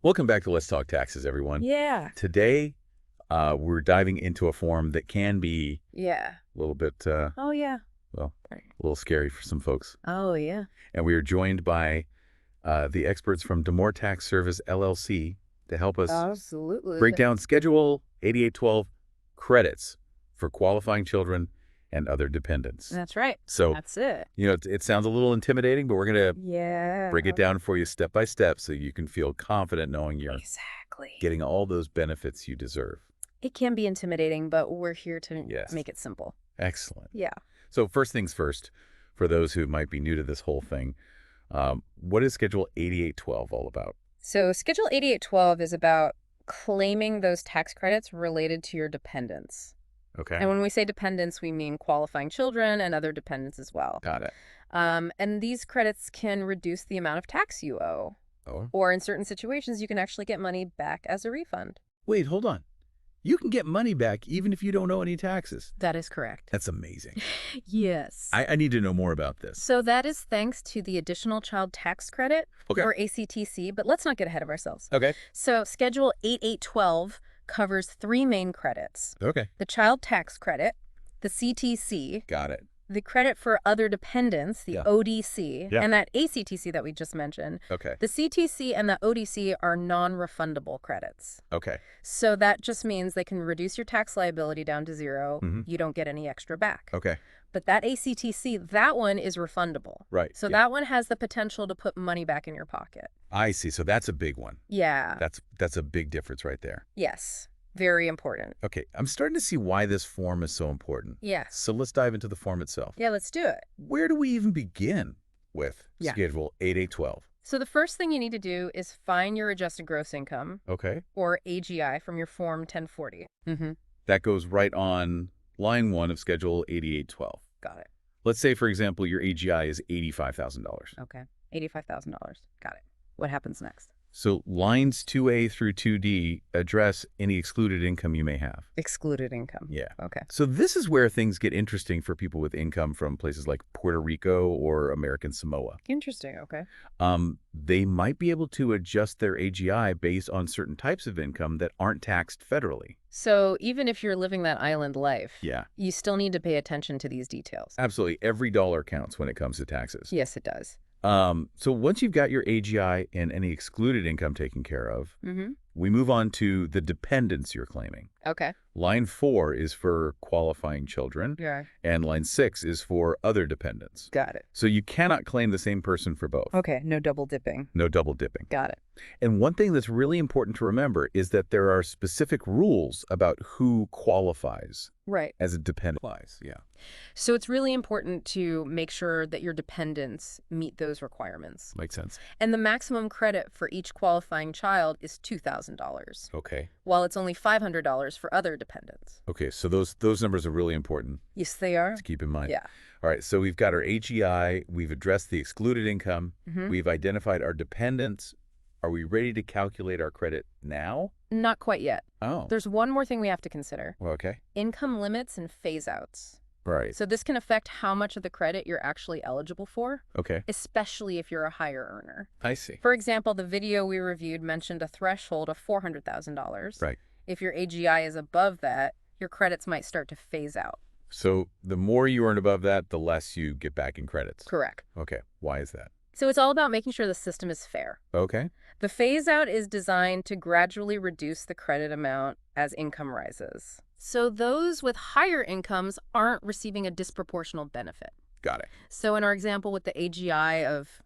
Welcome back to Let's Talk Taxes, everyone. Yeah. Today, we're diving into a form that can be Yeah. a little bit, Oh, yeah. well, a little scary for some folks. Oh, yeah. And we are joined by the experts from DeMore Tax Service LLC to help us Absolutely. break down Schedule 8812 credits for qualifying children and other dependents. That's right. So, That's it. it sounds a little intimidating, but we're going to Yeah. break it down for you step by step so you can feel confident knowing you're Exactly. getting all those benefits you deserve. It can be intimidating, but we're here to Yes. make it simple. Excellent. Yeah. So first things first, for those who might be new to this whole thing, what is Schedule 8812 all about? So Schedule 8812 is about claiming those tax credits related to your dependents. Okay. And when we say dependents, we mean qualifying children and other dependents as well. Got it. And these credits can reduce the amount of tax you owe. Oh. Or in certain situations, you can actually get money back as a refund. Wait, hold on. You can get money back even if you don't owe any taxes. That is correct. That's amazing. Yes. I need to know more about this. So that is thanks to the Additional Child Tax Credit, Okay. or ACTC, but let's not get ahead of ourselves. Okay. So Schedule 8812 covers three main credits: Okay. the Child Tax Credit, the CTC, Got it. the Credit for Other Dependents, the Yeah. ODC, Yeah. and that ACTC that we just mentioned. Okay. The CTC and the ODC are non-refundable credits. Okay. So that just means they can reduce your tax liability down to zero. Mhm. You don't get any extra back. Okay. But that ACTC, that one is refundable. Right. So Yeah. that one has the potential to put money back in your pocket. I see. So that's a big one. Yeah. That's a big difference right there. Yes. Very important. Okay. I'm starting to see why this form is so important. Yes. So let's dive into the form itself. Yeah, let's do it. Where do we even begin with Yeah. Schedule 8812? So the first thing you need to do is find your adjusted gross income, Okay. or AGI, from your Form 1040. Mm-hmm. That goes right on line 1 of Schedule 8812. Got it. Let's say, for example, your AGI is $85,000. Okay. $85,000. Got it. What happens next? So lines 2A through 2D address any excluded income you may have. Excluded income. Yeah. Okay. So this is where things get interesting for people with income from places like Puerto Rico or American Samoa. Interesting. Okay. They might be able to adjust their AGI based on certain types of income that aren't taxed federally. So even if you're living that island life, Yeah. you still need to pay attention to these details. Absolutely. Every dollar counts when it comes to taxes. Yes, it does. So once you've got your AGI and any excluded income taken care of, Mm-hmm. we move on to the dependents you're claiming. Okay. Line 4 is for qualifying children, Yeah. and line 6 is for other dependents. Got it. So you cannot claim the same person for both. Okay. No double dipping. No double dipping. Got it. And one thing that's really important to remember is that there are specific rules about who qualifies Right. as a dependent. Yeah. So it's really important to make sure that your dependents meet those requirements. Makes sense. And the maximum credit for each qualifying child is $2,000, Okay. while it's only $500 for other dependents. Okay, so those numbers are really important Yes, they are. to keep in mind. Yeah. All right, so we've got our AGI, we've addressed the excluded income, Mm-hmm. we've identified our dependents. Are we ready to calculate our credit now? Not quite yet. Oh, There's one more thing we have to consider: well, okay. income limits and phase-outs. Right. So this can affect how much of the credit you're actually eligible for, Okay, especially if you're a higher earner. I see. For example, the video we reviewed mentioned a threshold of $400,000. Right. If your AGI is above that, your credits might start to phase out. So the more you earn above that, the less you get back in credits. Correct. Okay, why is that? So it's all about making sure the system is fair. Okay, The phase-out is designed to gradually reduce the credit amount as income rises. So those with higher incomes aren't receiving a disproportional benefit. got it. So in our example with the AGI of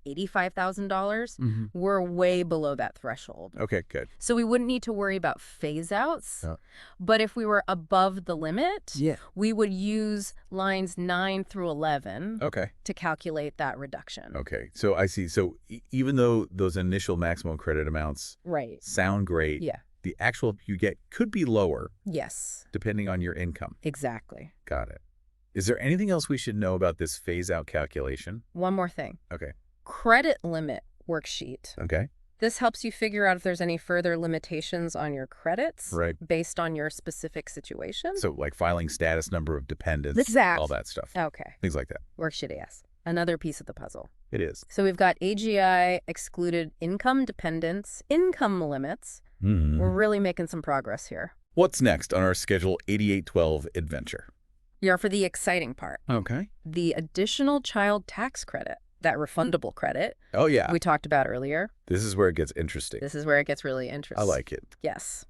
$85,000, Mm-hmm. we're way below that threshold. Okay, good. So we wouldn't need to worry about phase-outs. No. But if we were above the limit, Yeah. we would use lines 9 through 11 Okay. to calculate that reduction. Okay, so I see. So even though those initial maximum credit amounts Right. sound great, Yeah. the actual you get could be lower Yes, depending on your income. exactly. Got it. Is there anything else we should know about this phase-out calculation? One more thing. Okay. Credit limit worksheet. Okay. This helps you figure out if there's any further limitations on your credits Right. based on your specific situation. So like filing status, number of dependents, Exact. all that stuff. Okay. Things like that. Worksheet, yes. Another piece of the puzzle. It is. So we've got AGI, excluded income dependents, income limits. We're really making some progress here. What's next on our Schedule 8812 adventure? Yeah, for the exciting part. Okay. The additional child tax credit, that refundable credit Oh, yeah. we talked about earlier. This is where it gets interesting. This is where it gets really interesting. I like it. Yes.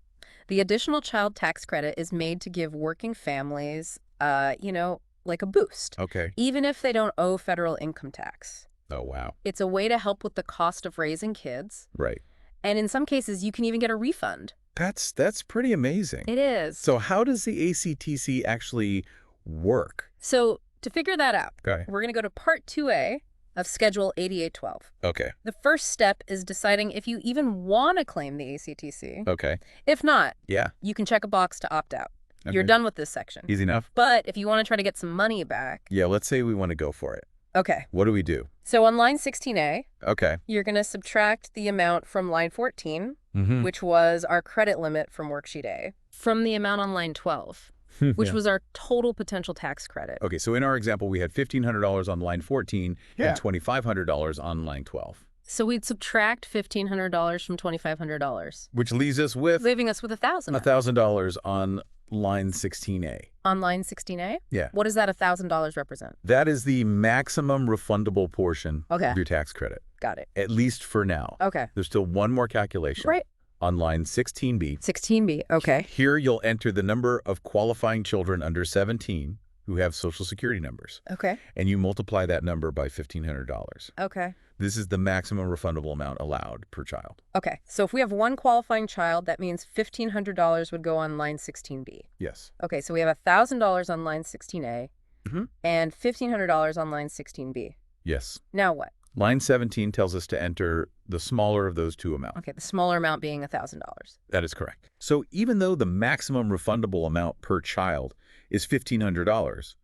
The additional child tax credit is made to give working families, like a boost, Okay. even if they don't owe federal income tax. Oh, wow. It's a way to help with the cost of raising kids. Right. And in some cases, you can even get a refund. That's pretty amazing. It is. So how does the ACTC actually work? So to figure that out, Okay. we're going to go to Part 2A of Schedule 8812. Okay. The first step is deciding if you even want to claim the ACTC. Okay. If not, Yeah. you can check a box to opt out. Okay. You're done with this section. Easy enough. But if you want to try to get some money back, Yeah, let's say we want to go for it. okay. What do we do? So on line 16A, Okay. you're going to subtract the amount from line 14, Mm-hmm. which was our credit limit from Worksheet A, from the amount on line 12, which was our total potential tax credit. Okay, so in our example, we had $1,500 on line 14 Yeah. and $2,500 on line 12, So we'd subtract $1,500 from $2,500, which leaves us with leaving us with $1,000. $1,000 on line 16A. On line 16A? Yeah. What does that $1,000 represent? That is the maximum refundable portion Okay. of your tax credit, Got it. at least for now. Okay. There's still one more calculation. Right. On line 16B, 16B. Okay. here you'll enter the number of qualifying children under 17 who have Social Security numbers, Okay. and you multiply that number by $1,500. Okay. This is the maximum refundable amount allowed per child. Okay. So if we have one qualifying child, that means $1,500 would go on line 16B. Yes. Okay. So we have $1,000 on line 16A Mhm. and $1,500 on line 16B. Yes. Now what? Line 17 tells us to enter the smaller of those two amounts. Okay. The smaller amount being $1,000. That is correct. So even though the maximum refundable amount per child is $1,500,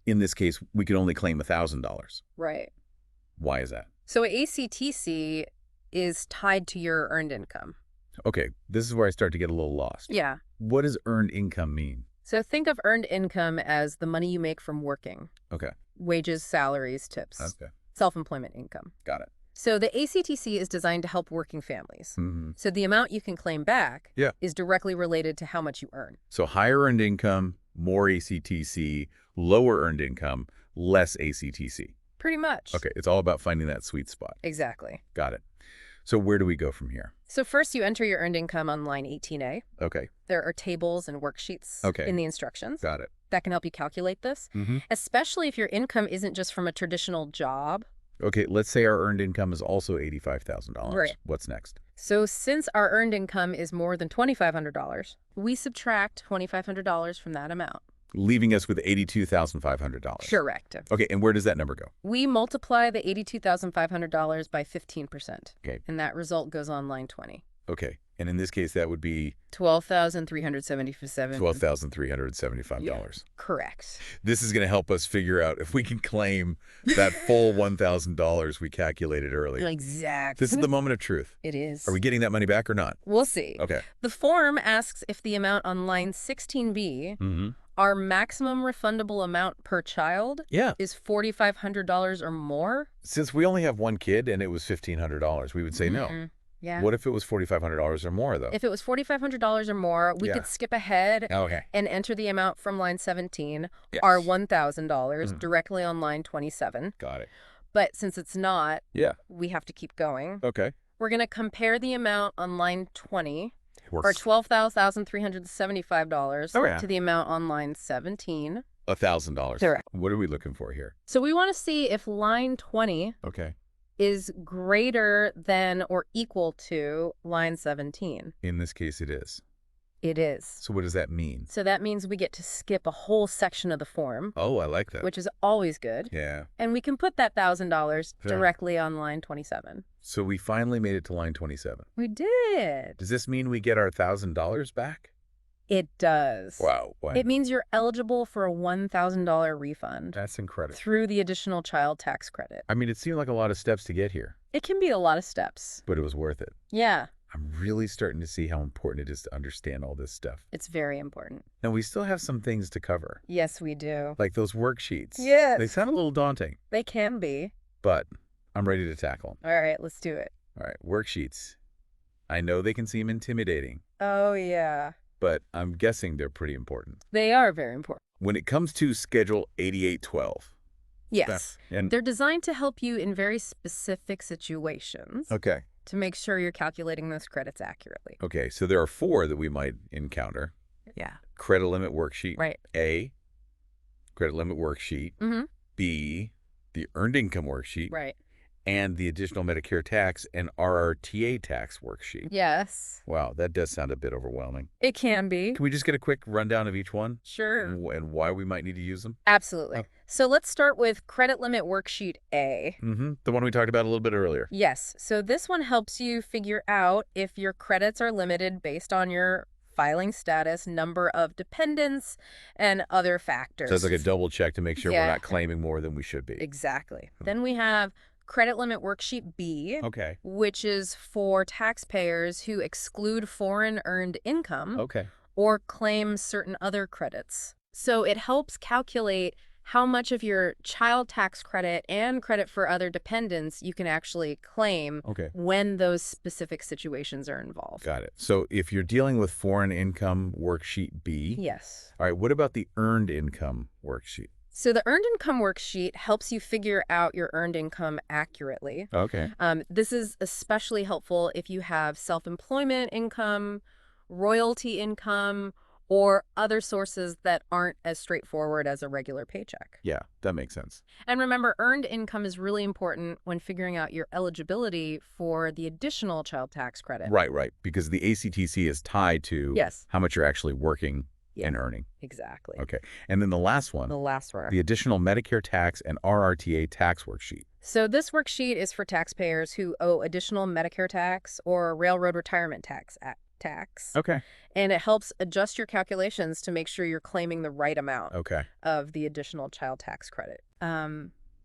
in this case, we could only claim $1,000. Right. Why is that? So ACTC is tied to your earned income. Okay, this is where I start to get a little lost. Yeah. What does earned income mean? So think of earned income as the money you make from working. Okay. Wages, salaries, tips, Okay. self-employment income. Got it. So the ACTC is designed to help working families. Mm-hmm. So the amount you can claim back Yeah. is directly related to how much you earn. So higher earned income, more ACTC, lower earned income, less ACTC. Pretty much. Okay, it's all about finding that sweet spot. Exactly. Got it. So where do we go from here? So first you enter your earned income on line 18A. Okay, There are tables and worksheets Okay. in the instructions got it. that can help you calculate this, Mm-hmm. especially if your income isn't just from a traditional job. Okay, let's say our earned income is also $85,000. Right. What's next? So since our earned income is more than $2,500, we subtract $2,500 from that amount. Leaving us with $82,500. Correct. Okay, and where does that number go? We multiply the $82,500 by 15%. Okay. And that result goes on line 20. Okay, and in this case, that would be $12,377. $12,375. Correct. This is going to help us figure out if we can claim that full $1,000 we calculated earlier. Exactly. This is the moment of truth. It is. Are we getting that money back or not? We'll see. Okay. The form asks if the amount on line 16B, Mm-hmm. our maximum refundable amount per child, Yeah. is $4,500 or more. Since we only have one kid and it was $1,500, we would say no. Mm-mm. Yeah. What if it was $4,500 or more, though? If it was $4,500 or more, we Yeah. could skip ahead Okay. and enter the amount from line 17, Yes. our $1,000, Mhm. directly on line 27. Got it. But since it's not, Yeah. we have to keep going. Okay. We're going to compare the amount on line 20, or Works. $12,375, Oh, yeah. to the amount on line 17. $1,000. Correct. What are we looking for here? So we want to see if line 20 Okay. is greater than or equal to line 17. In this case, it is. It is. So what does that mean? So that means we get to skip a whole section of the form, Oh, I like that. which is always good. Yeah. And we can put that $1,000 Sure. directly on line 27. So we finally made it to line 27. We did. Does this mean we get our $1,000 back? It does. Wow. It means you're eligible for a $1,000 refund That's incredible. through the additional child tax credit. I mean, it seemed like a lot of steps to get here, It can be a lot of steps. but it was worth it. Yeah, I'm really starting to see how important it is to understand all this stuff. it's very important. And we still have some things to cover, Yes, we do. like those worksheets. Yes. They sound a little daunting, They can be. but I'm ready to tackle 'em. All right, let's do it. All right, worksheets. I know they can seem intimidating, Oh, yeah. but I'm guessing they're pretty important. They are very important. When it comes to Schedule 8812. Yes. And They're designed to help you in very specific situations okay. to make sure you're calculating those credits accurately. Okay, so there are 4 that we might encounter. Yeah. Credit limit worksheet. Right. A, credit limit worksheet. Mm-hmm. B, the earned income worksheet. Right. And the additional Medicare tax and RRTA tax worksheet. Yes. Wow, that does sound a bit overwhelming. It can be. Can we just get a quick rundown of each one Sure. and why we might need to use them? Absolutely. Oh. So let's start with credit limit worksheet A. The one we talked about a little bit earlier. Yes. So this one helps you figure out if your credits are limited based on your filing status, number of dependents, and other factors. So it's like a double check to make sure we're Yeah. not claiming more than we should be. Exactly. Then we have credit limit worksheet B, Okay. which is for taxpayers who exclude foreign earned income Okay. or claim certain other credits. So it helps calculate how much of your child tax credit and credit for other dependents you can actually claim Okay. when those specific situations are involved. Got it. So if you're dealing with foreign income worksheet B, Yes. all right, what about the earned income worksheet? So the earned income worksheet helps you figure out your earned income accurately. Okay. This is especially helpful if you have self-employment income, royalty income, or other sources that aren't as straightforward as a regular paycheck. Yeah, that makes sense. And remember, earned income is really important when figuring out your eligibility for the additional child tax credit. Right, because the ACTC is tied to Yes. how much you're actually working Yeah. and earning. Exactly. Okay. And then the last one, The last one. the additional Medicare tax and RRTA tax worksheet. So this worksheet is for taxpayers who owe additional Medicare tax or railroad retirement tax tax. Okay. And it helps adjust your calculations to make sure you're claiming the right amount Okay. of the additional child tax credit,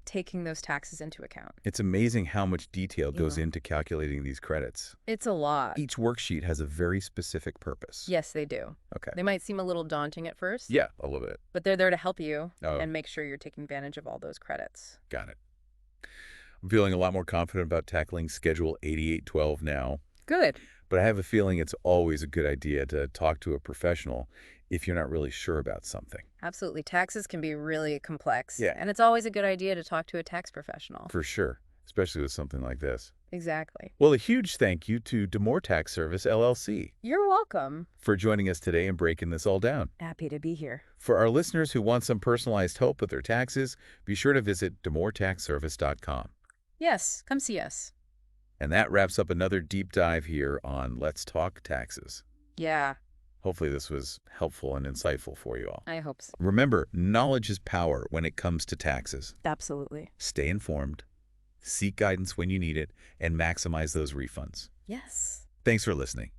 taking those taxes into account. It's amazing how much detail goes Yeah. into calculating these credits. It's a lot. Each worksheet has a very specific purpose. Yes, they do. Okay. They might seem a little daunting at first, Yeah, a little bit. but they're there to help you Oh. and make sure you're taking advantage of all those credits. Got it. I'm feeling a lot more confident about tackling Schedule 8812 now, Good. but I have a feeling it's always a good idea to talk to a professional if you're not really sure about something. Absolutely. Taxes can be really complex. Yeah. And it's always a good idea to talk to a tax professional. For sure, especially with something like this. Exactly. Well, a huge thank you to DeMore Tax Service LLC You're welcome. for joining us today and breaking this all down. Happy to be here. For our listeners who want some personalized help with their taxes, be sure to visit DeMoreTaxService.com. Yes, come see us. And that wraps up another deep dive here on Let's Talk Taxes. Yeah, Hopefully this was helpful and insightful for you all. I hope so. Remember, knowledge is power when it comes to taxes. Absolutely. Stay informed, seek guidance when you need it, and maximize those refunds. Yes. Thanks for listening.